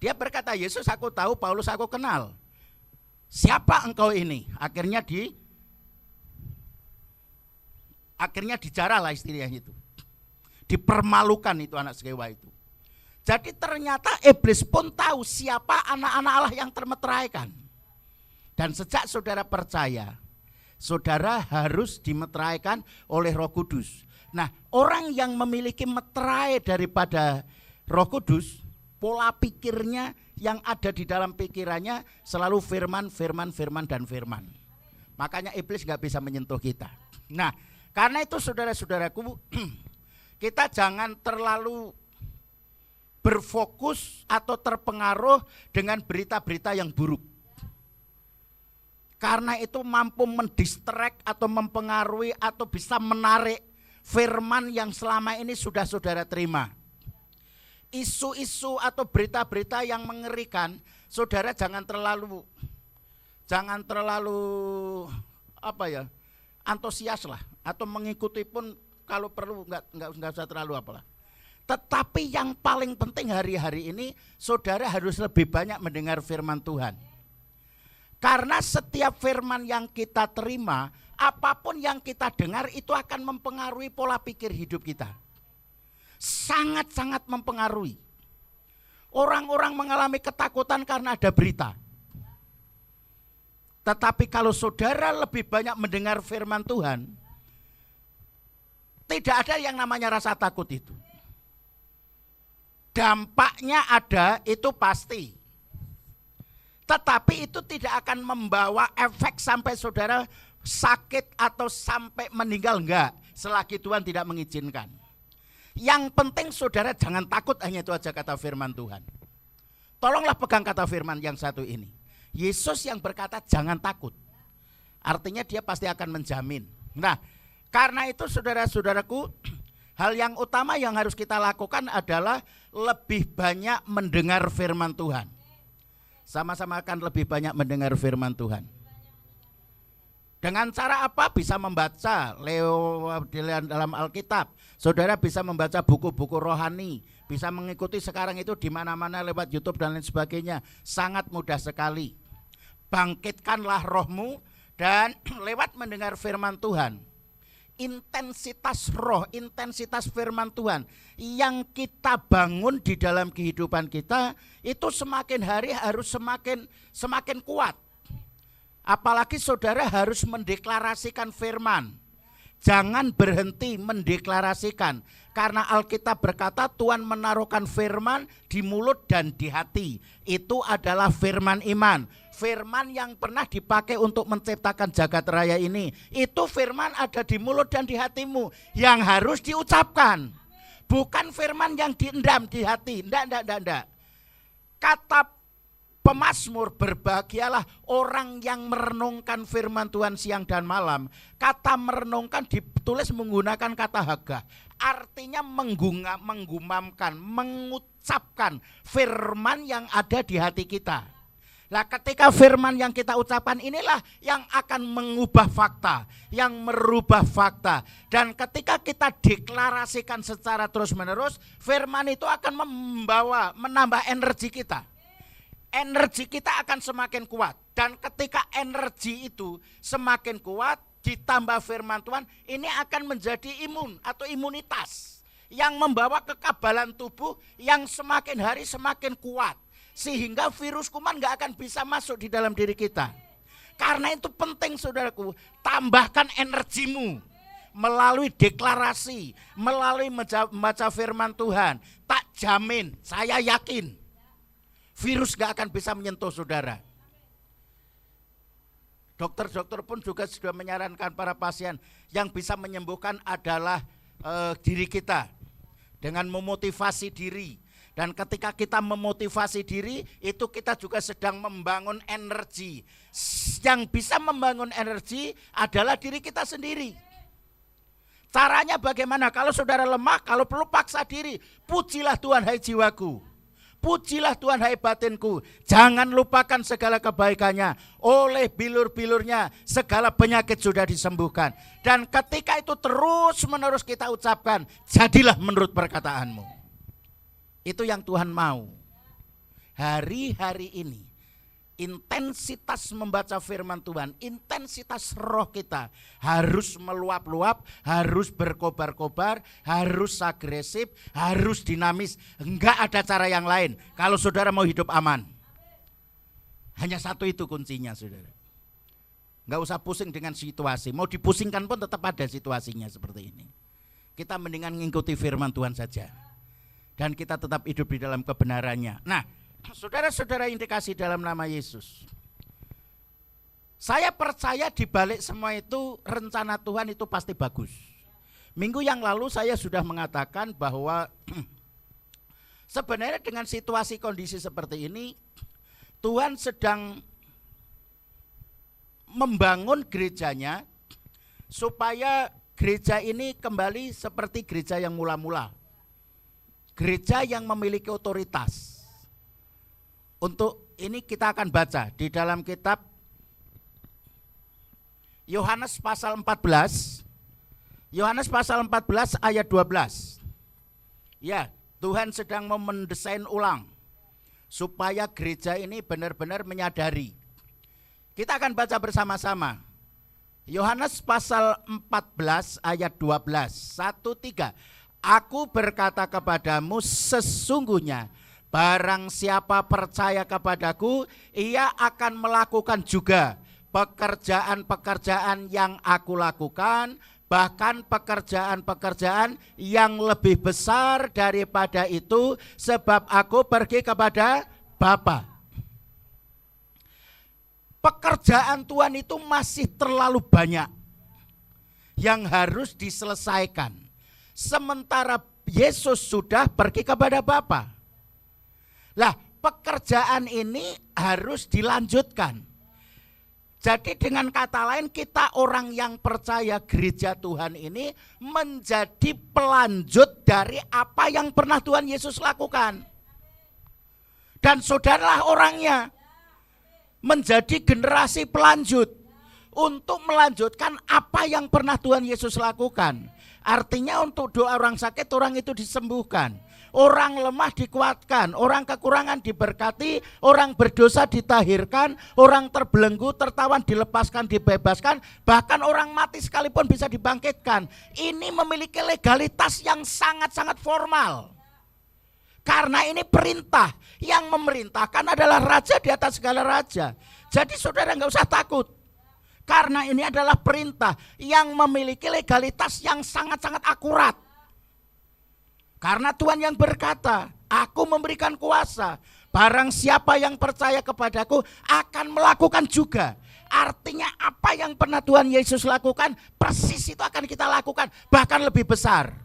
Dia berkata, Yesus aku tahu, Paulus aku kenal. Siapa engkau ini? Akhirnya dijarah lah istilahnya itu. Dipermalukan itu anak Skewa itu. Jadi ternyata iblis pun tahu siapa anak-anak Allah yang termeteraikan. Dan sejak saudara percaya, saudara harus dimeteraikan oleh Roh Kudus. Nah, orang yang memiliki meterai daripada Roh Kudus, pola pikirnya yang ada di dalam pikirannya selalu firman, firman, firman, dan firman. Makanya iblis gak bisa menyentuh kita. Nah, karena itu saudara-saudaraku, kita jangan terlalu berfokus atau terpengaruh dengan berita-berita yang buruk. Karena itu mampu mendistract atau mempengaruhi atau bisa menarik firman yang selama ini sudah saudara terima. Isu-isu atau berita-berita yang mengerikan, saudara jangan terlalu antusias lah, atau mengikuti pun kalau perlu nggak usah terlalu apalah. Tetapi yang paling penting hari-hari ini, saudara harus lebih banyak mendengar firman Tuhan. Karena setiap firman yang kita terima, apapun yang kita dengar itu akan mempengaruhi pola pikir hidup kita. Sangat-sangat mempengaruhi. Orang-orang mengalami ketakutan karena ada berita. Tetapi kalau saudara lebih banyak mendengar firman Tuhan, tidak ada yang namanya rasa takut itu. Dampaknya ada, itu pasti. Tetapi itu tidak akan membawa efek sampai saudara sakit atau sampai meninggal, enggak, selagi Tuhan tidak mengizinkan. Yang penting saudara jangan takut, hanya itu aja kata firman Tuhan. Tolonglah pegang kata firman yang satu ini. Yesus yang berkata jangan takut. Artinya dia pasti akan menjamin. Nah, karena itu saudara-saudaraku, hal yang utama yang harus kita lakukan adalah lebih banyak mendengar firman Tuhan. Sama-sama akan lebih banyak mendengar firman Tuhan. Dengan cara apa? Bisa membaca lewat dalam Alkitab. Saudara bisa membaca buku-buku rohani, bisa mengikuti sekarang itu di mana-mana lewat YouTube dan lain sebagainya. Sangat mudah sekali. Bangkitkanlah rohmu dan lewat mendengar firman Tuhan. Intensitas roh, intensitas firman Tuhan yang kita bangun di dalam kehidupan kita itu semakin hari harus semakin kuat. Apalagi saudara harus mendeklarasikan firman. Jangan berhenti mendeklarasikan. Karena Alkitab berkata Tuhan menaruhkan firman di mulut dan di hati. Itu adalah firman iman. Firman yang pernah dipakai untuk menciptakan jagat raya ini. Itu firman ada di mulut dan di hatimu. Yang harus diucapkan. Bukan firman yang diendam di hati. Enggak. Kata Pemazmur, berbahagialah orang yang merenungkan firman Tuhan siang dan malam. Kata merenungkan ditulis menggunakan kata haga. Artinya menggumamkan, mengucapkan firman yang ada di hati kita. Nah, ketika firman yang kita ucapkan inilah yang akan mengubah fakta, yang merubah fakta. Dan ketika kita deklarasikan secara terus-menerus, firman itu akan menambah energi kita. Energi kita akan semakin kuat. Dan ketika energi itu semakin kuat ditambah firman Tuhan, ini akan menjadi imun atau imunitas yang membawa kekebalan tubuh yang semakin hari semakin kuat. Sehingga virus kuman gak akan bisa masuk di dalam diri kita. Karena itu penting saudaraku, tambahkan energimu melalui deklarasi, melalui membaca firman Tuhan. Tak jamin, saya yakin virus gak akan bisa menyentuh saudara. Dokter-dokter pun juga sudah menyarankan para pasien yang bisa menyembuhkan adalah diri kita dengan memotivasi diri. Dan ketika kita memotivasi diri, itu kita juga sedang membangun energi. Yang bisa membangun energi adalah diri kita sendiri. Caranya bagaimana? Kalau saudara lemah, kalau perlu paksa diri, pujilah Tuhan hai jiwaku. Pujilah Tuhan hai batinku. Jangan lupakan segala kebaikannya. Oleh bilur-bilurnya segala penyakit sudah disembuhkan. Dan ketika itu terus menerus kita ucapkan, jadilah menurut perkataanmu. Itu yang Tuhan mau. Hari-hari ini intensitas membaca firman Tuhan, intensitas roh kita harus meluap-luap, harus berkobar-kobar, harus agresif, harus dinamis. Enggak ada cara yang lain kalau saudara mau hidup aman. Hanya satu itu kuncinya saudara. Enggak usah pusing dengan situasi, mau dipusingkan pun tetap ada situasinya seperti ini. Kita mendingan mengikuti firman Tuhan saja. Dan kita tetap hidup di dalam kebenarannya. Nah, saudara-saudara yang dikasih dalam nama Yesus, saya percaya di balik semua itu rencana Tuhan itu pasti bagus. Minggu yang lalu saya sudah mengatakan bahwa sebenarnya dengan situasi kondisi seperti ini, Tuhan sedang membangun gerejanya supaya gereja ini kembali seperti gereja yang mula-mula. Gereja yang memiliki otoritas. Untuk ini kita akan baca di dalam kitab Yohanes pasal 14. Yohanes pasal 14 ayat 12. Ya, Tuhan sedang mendesain ulang supaya gereja ini benar-benar menyadari. Kita akan baca bersama-sama. Yohanes pasal 14 ayat 12. 1-3. Aku berkata kepadamu sesungguhnya barang siapa percaya kepadaku, ia akan melakukan juga pekerjaan-pekerjaan yang aku lakukan, bahkan pekerjaan-pekerjaan yang lebih besar daripada itu, sebab aku pergi kepada Bapa. Pekerjaan Tuhan itu masih terlalu banyak yang harus diselesaikan. Sementara Yesus sudah pergi kepada Bapa. Lah, pekerjaan ini harus dilanjutkan. Jadi dengan kata lain, kita orang yang percaya gereja Tuhan ini menjadi pelanjut dari apa yang pernah Tuhan Yesus lakukan. Dan saudaralah orangnya, menjadi generasi pelanjut untuk melanjutkan apa yang pernah Tuhan Yesus lakukan. Artinya untuk doa orang sakit, orang itu disembuhkan. Orang lemah dikuatkan, orang kekurangan diberkati, orang berdosa ditahirkan, orang terbelenggu, tertawan dilepaskan, dibebaskan, bahkan orang mati sekalipun bisa dibangkitkan. Ini memiliki legalitas yang sangat-sangat formal. Karena ini perintah, yang memerintahkan adalah raja di atas segala raja. Jadi saudara enggak usah takut. Karena ini adalah perintah yang memiliki legalitas yang sangat-sangat akurat. Karena Tuhan yang berkata, aku memberikan kuasa, barang siapa yang percaya kepadaku akan melakukan juga. Artinya apa yang pernah Tuhan Yesus lakukan, persis itu akan kita lakukan, bahkan lebih besar.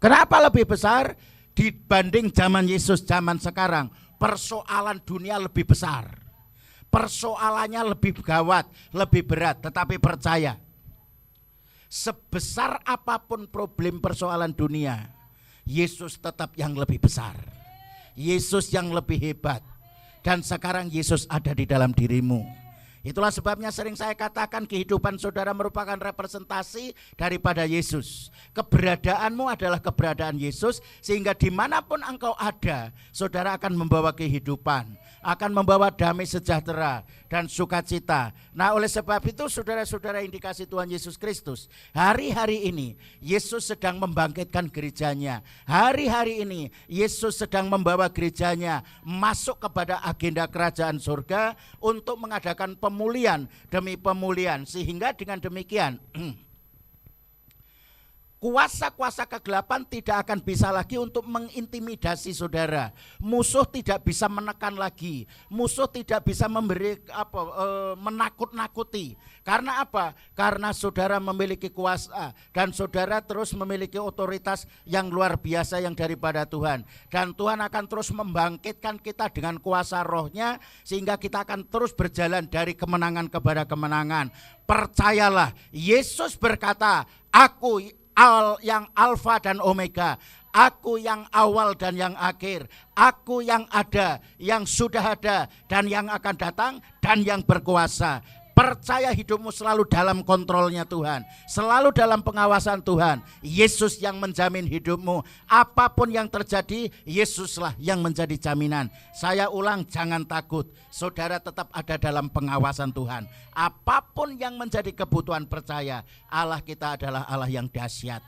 Kenapa lebih besar? Dibanding zaman Yesus, zaman sekarang, persoalan dunia lebih besar. Persoalannya lebih gawat, lebih berat, tetapi percaya. Sebesar apapun problem persoalan dunia, Yesus tetap yang lebih besar. Yesus yang lebih hebat. Dan sekarang Yesus ada di dalam dirimu. Itulah sebabnya sering saya katakan kehidupan saudara merupakan representasi daripada Yesus. Keberadaanmu adalah keberadaan Yesus, sehingga dimanapun engkau ada, saudara akan membawa kehidupan, akan membawa damai sejahtera dan sukacita. Nah, oleh sebab itu saudara-saudara yang dikasihi Tuhan Yesus Kristus, hari-hari ini Yesus sedang membangkitkan gerejanya. Hari-hari ini Yesus sedang membawa gerejanya masuk kepada agenda kerajaan surga untuk mengadakan pemulihan demi pemulihan, sehingga dengan demikian kuasa-kuasa kegelapan tidak akan bisa lagi untuk mengintimidasi saudara. Musuh tidak bisa menekan lagi. Musuh tidak bisa memberi menakut-nakuti. Karena apa? Karena saudara memiliki kuasa dan saudara terus memiliki otoritas yang luar biasa yang daripada Tuhan. Dan Tuhan akan terus membangkitkan kita dengan kuasa rohnya, sehingga kita akan terus berjalan dari kemenangan kepada kemenangan. Percayalah, Yesus berkata, aku yang Alfa dan Omega, aku yang awal dan yang akhir, aku yang ada, yang sudah ada, dan yang akan datang, dan yang berkuasa. Percaya hidupmu selalu dalam kontrolnya Tuhan, selalu dalam pengawasan Tuhan. Yesus yang menjamin hidupmu. Apapun yang terjadi, Yesuslah yang menjadi jaminan. Saya ulang, jangan takut. Saudara tetap ada dalam pengawasan Tuhan. Apapun yang menjadi kebutuhan, percaya Allah kita adalah Allah yang dahsyat.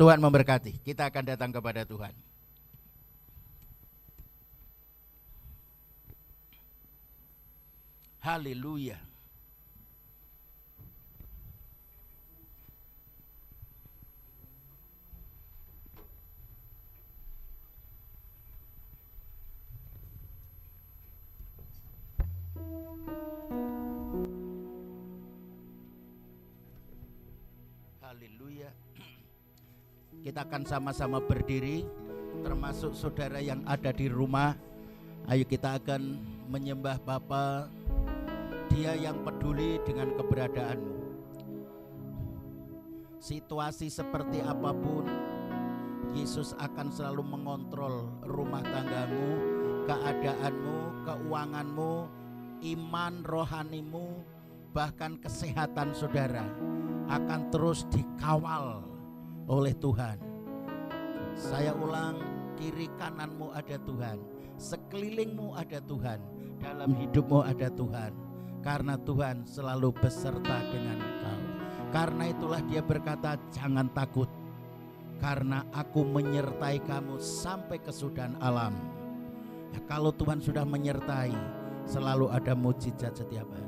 Tuhan memberkati. Kita akan datang kepada Tuhan. Haleluya. Haleluya. Kita akan sama-sama berdiri, termasuk saudara yang ada di rumah. Ayo kita akan menyembah Bapa, Dia yang peduli dengan keberadaanmu. Situasi seperti apapun, Yesus akan selalu mengontrol rumah tanggamu, keadaanmu, keuanganmu, iman rohanimu, bahkan kesehatan saudara akan terus dikawal oleh Tuhan. Saya ulang, kiri kananmu ada Tuhan, sekelilingmu ada Tuhan, dalam hidupmu ada Tuhan, karena Tuhan selalu beserta dengan engkau. Karena itulah Dia berkata, jangan takut, karena aku menyertai kamu sampai kesudahan alam. Ya, kalau Tuhan sudah menyertai, selalu ada mujizat setiap hari.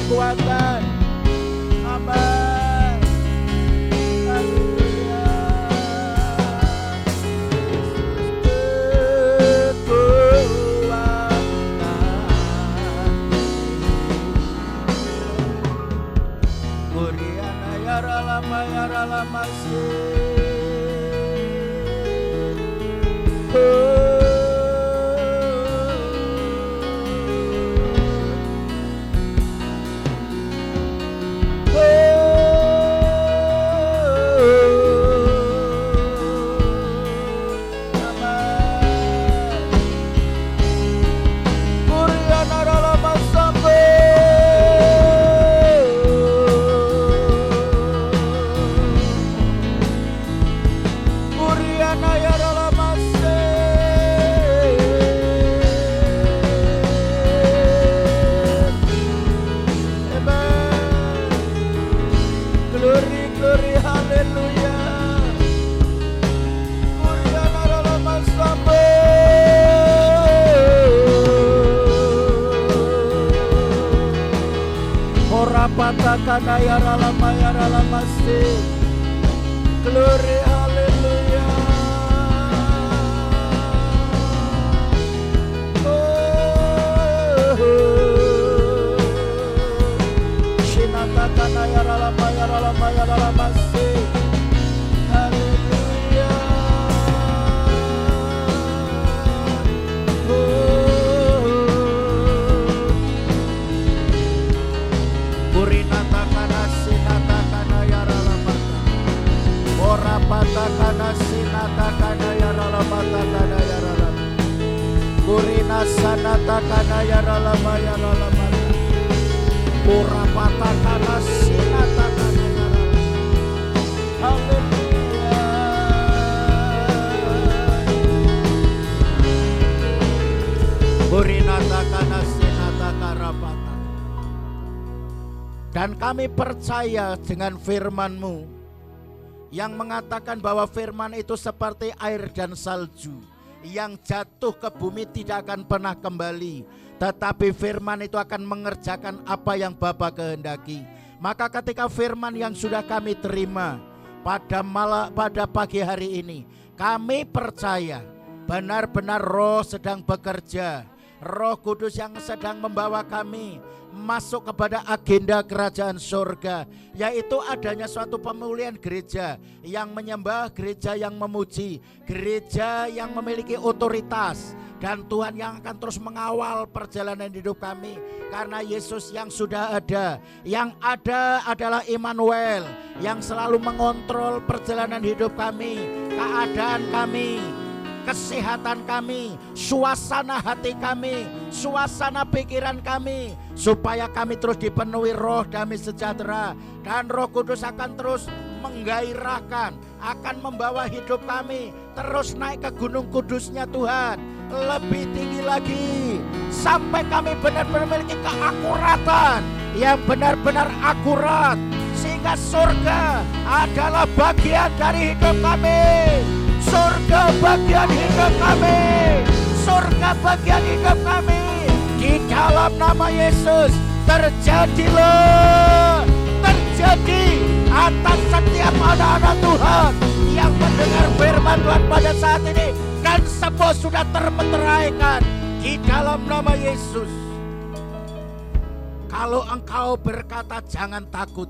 kekuatan. Amin. Haleluya. Kuriana yara lama Patakana yara lama se. Glory hallelujah. Shinatakana yara lama se. Hallelujah. Patakana sinatakana yaralamata yarala. Kurina sanatakana yaralama. Pura patakana sinatakana yarala. Haleluya. Kurina takana sinatakara pata. Dan kami percaya dengan firman-Mu yang mengatakan bahwa firman itu seperti air dan salju yang jatuh ke bumi tidak akan pernah kembali, tetapi firman itu akan mengerjakan apa yang Bapa kehendaki. Maka ketika firman yang sudah kami terima pada pagi hari ini, kami percaya benar-benar Roh sedang bekerja, Roh Kudus yang sedang membawa kami masuk kepada agenda kerajaan surga, yaitu adanya suatu pemulihan gereja yang menyembah, gereja yang memuji, gereja yang memiliki otoritas, dan Tuhan yang akan terus mengawal perjalanan hidup kami. Karena Yesus yang sudah ada, yang ada adalah Immanuel yang selalu mengontrol perjalanan hidup kami, keadaan kami, kesehatan kami, suasana hati kami, suasana pikiran kami, supaya kami terus dipenuhi roh damai sejahtera. Dan Roh Kudus akan terus menggairahkan, akan membawa hidup kami terus naik ke gunung kudusnya Tuhan, lebih tinggi lagi, sampai kami benar-benar memiliki keakuratan yang benar-benar akurat, sehingga surga adalah bagian dari hidup kami. Surga bagian hidup kami, surga bagian hidup kami. Di dalam nama Yesus terjadilah, terjadi atas setiap anak-anak Tuhan yang mendengar firman Tuhan pada saat ini, dan semua sudah termeteraikan di dalam nama Yesus. Kalau engkau berkata jangan takut,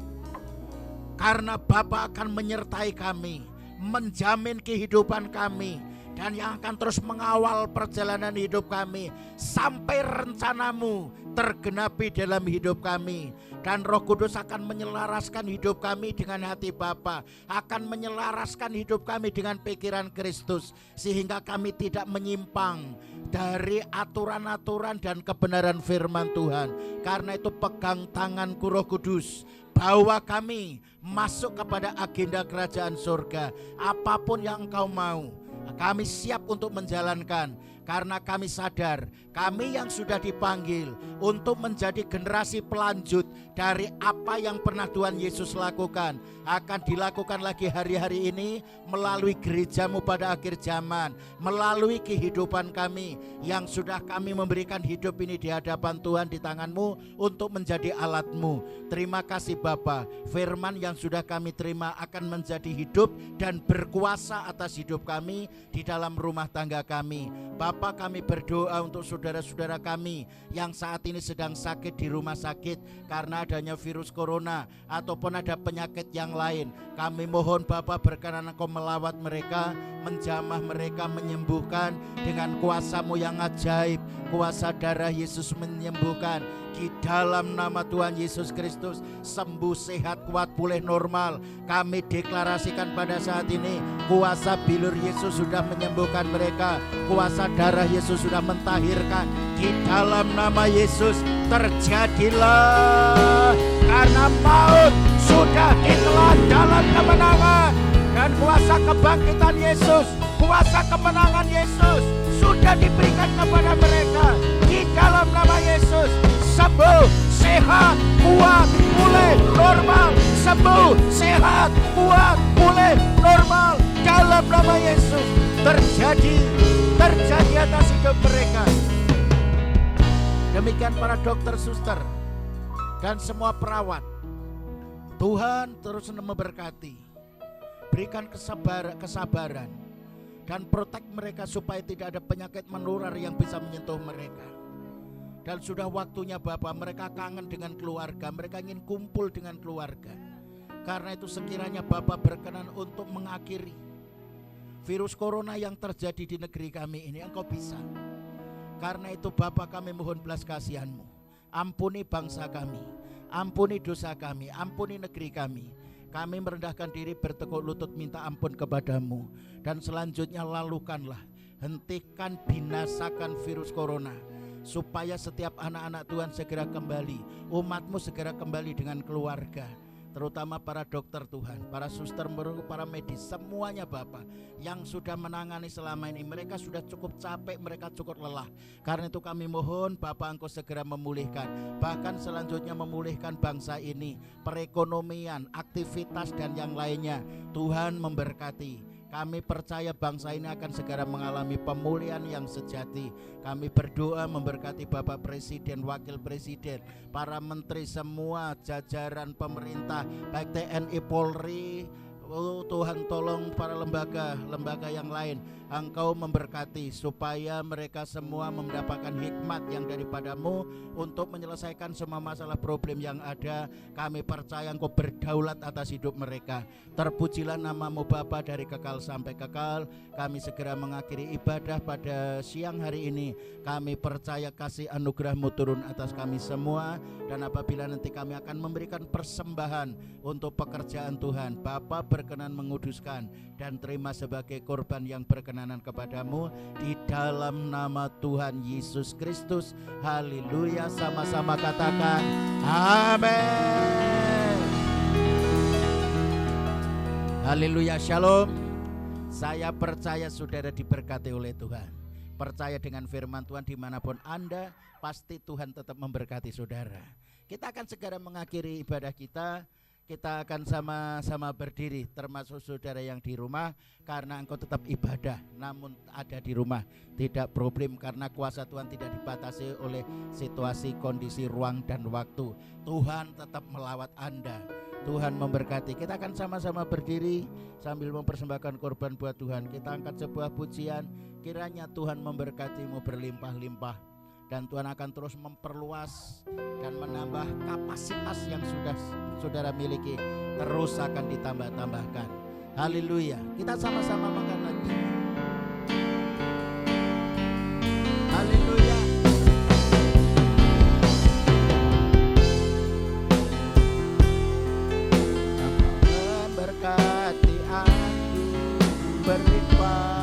karena Bapa akan menyertai kami, menjamin kehidupan kami, dan yang akan terus mengawal perjalanan hidup kami sampai rencanamu tergenapi dalam hidup kami. Dan Roh Kudus akan menyelaraskan hidup kami dengan hati Bapa, akan menyelaraskan hidup kami dengan pikiran Kristus, sehingga kami tidak menyimpang dari aturan-aturan dan kebenaran firman Tuhan. Karena itu pegang tanganku Roh Kudus, bawa kami masuk kepada agenda kerajaan surga. Apapun yang engkau mau, kami siap untuk menjalankan, Karena kami sadar, kami yang sudah dipanggil untuk menjadi generasi pelanjut dari apa yang pernah Tuhan Yesus lakukan, akan dilakukan lagi hari-hari ini melalui gerejamu pada akhir zaman, melalui kehidupan kami yang sudah kami memberikan hidup ini di hadapan Tuhan di tanganmu untuk menjadi alatmu. Terima kasih Bapa, firman yang sudah kami terima akan menjadi hidup dan berkuasa atas hidup kami di dalam rumah tangga kami. Bapa, kami berdoa untuk saudara-saudara kami yang saat ini sedang sakit di rumah sakit karena adanya virus corona ataupun ada penyakit yang lain. Kami mohon Bapa, berkenan Engkau melawat mereka, menjamah mereka, menyembuhkan dengan kuasa-Mu yang ajaib. Kuasa darah Yesus menyembuhkan. Di dalam nama Tuhan Yesus Kristus, sembuh, sehat, kuat, pulih, normal. Kami deklarasikan pada saat ini, kuasa bilur Yesus sudah menyembuhkan mereka. Kuasa darah Yesus sudah mentahirkan. Di dalam nama Yesus terjadilah, karena maut sudah ditelan dalam kemenangan. Dan kuasa kebangkitan Yesus, kuasa kemenangan Yesus sudah diberikan kepada mereka. Di dalam nama Yesus, sembuh, sehat, kuat, pulih, normal. Sembuh, sehat, kuat, pulih, normal. Dalam nama Yesus terjadi atas hidup mereka. Demikian para dokter, suster, dan semua perawat. Tuhan terus memberkati. Berikan kesabaran dan protek mereka supaya tidak ada penyakit menular yang bisa menyentuh mereka. Dan sudah waktunya Bapa, mereka kangen dengan keluarga, mereka ingin kumpul dengan keluarga. Karena itu sekiranya Bapa berkenan untuk mengakhiri virus corona yang terjadi di negeri kami ini, Engkau bisa. Karena itu Bapa, kami mohon belas kasihan-Mu. Ampuni bangsa kami, ampuni dosa kami, ampuni negeri kami. Kami merendahkan diri, bertekuk lutut minta ampun kepadamu. Dan selanjutnya lalukanlah, hentikan, binasakan virus corona, supaya setiap anak-anak Tuhan segera kembali, umatmu segera kembali dengan keluarga. Terutama para dokter Tuhan, para suster, para medis, semuanya Bapa yang sudah menangani selama ini. Mereka sudah cukup capek, mereka cukup lelah. Karena itu kami mohon Bapa, Engkau segera memulihkan, bahkan selanjutnya memulihkan bangsa ini, perekonomian, aktivitas dan yang lainnya. Tuhan memberkati. Kami percaya bangsa ini akan segera mengalami pemulihan yang sejati. Kami berdoa memberkati Bapak Presiden, Wakil Presiden, para menteri, semua jajaran pemerintah, baik TNI, Polri. Oh Tuhan, tolong para lembaga yang lain, Engkau memberkati supaya mereka semua mendapatkan hikmat yang daripadamu untuk menyelesaikan semua masalah problem yang ada. Kami percaya Engkau berdaulat atas hidup mereka. Terpujilah namamu Bapa dari kekal sampai kekal. Kami segera mengakhiri ibadah pada siang hari ini. Kami percaya kasih anugerah-Mu turun atas kami semua. Dan apabila nanti kami akan memberikan persembahan untuk pekerjaan Tuhan, Bapa berkenan menguduskan dan terima sebagai korban yang berkenanan kepadamu di dalam nama Tuhan Yesus Kristus. Haleluya, sama-sama katakan amin. Haleluya, shalom. Saya percaya saudara diberkati oleh Tuhan. Percaya dengan firman Tuhan, dimanapun Anda, pasti Tuhan tetap memberkati saudara. Kita akan segera mengakhiri ibadah kita. Kita akan sama-sama berdiri, termasuk saudara yang di rumah, karena engkau tetap ibadah namun ada di rumah, tidak problem, karena kuasa Tuhan tidak dibatasi oleh situasi, kondisi, ruang dan waktu. Tuhan tetap melawat Anda. Tuhan memberkati. Kita akan sama-sama berdiri sambil mempersembahkan korban buat Tuhan. Kita angkat sebuah pujian, kiranya Tuhan memberkatimu berlimpah-limpah, dan Tuhan akan terus memperluas dan menambah kapasitas yang sudah saudara miliki, terus akan ditambah-tambahkan. Haleluya. Kita sama-sama makan lagi. Haleluya. Memberkati aku berlimpah.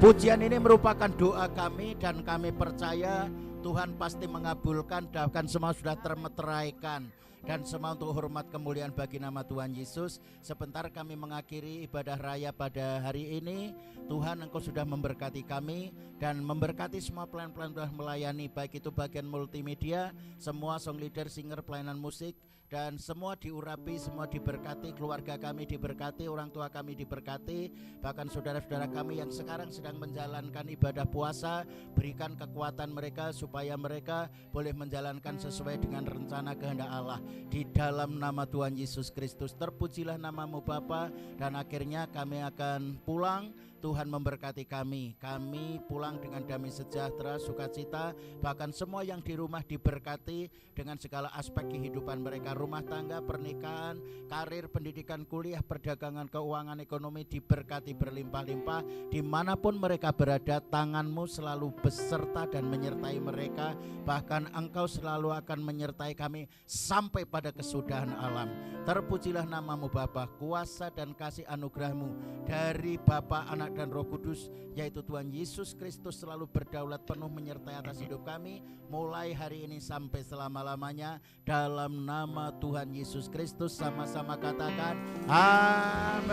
Pujian ini merupakan doa kami dan kami percaya Tuhan pasti mengabulkan, bahkan semua sudah termeteraikan. Dan semua untuk hormat kemuliaan bagi nama Tuhan Yesus. Sebentar kami mengakhiri ibadah raya pada hari ini. Tuhan, Engkau sudah memberkati kami dan memberkati semua pelayan-pelayan telah melayani, baik itu bagian multimedia, semua song leader, singer, pelayanan musik, dan semua diurapi, semua diberkati. Keluarga kami diberkati, orang tua kami diberkati, bahkan saudara-saudara kami yang sekarang sedang menjalankan ibadah puasa, berikan kekuatan mereka supaya mereka boleh menjalankan sesuai dengan rencana kehendak Allah. Di dalam nama Tuhan Yesus Kristus, terpujilah namamu Bapa. Dan akhirnya kami akan pulang. Tuhan memberkati kami. Kami pulang dengan damai sejahtera, sukacita. Bahkan semua yang di rumah diberkati dengan segala aspek kehidupan mereka. Rumah tangga, pernikahan, karir, pendidikan, kuliah, perdagangan, keuangan, ekonomi diberkati berlimpah-limpah. Dimanapun mereka berada, tanganmu selalu beserta dan menyertai mereka. Bahkan Engkau selalu akan menyertai kami sampai pada kesudahan alam. Terpujilah namamu Bapa. Kuasa dan kasih anugerahmu dari Bapa, Anak dan Roh Kudus, yaitu Tuhan Yesus Kristus, selalu berdaulat penuh menyertai atas hidup kami mulai hari ini sampai selama-lamanya. Dalam nama Tuhan Yesus Kristus sama-sama katakan amin.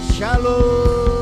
Shalom.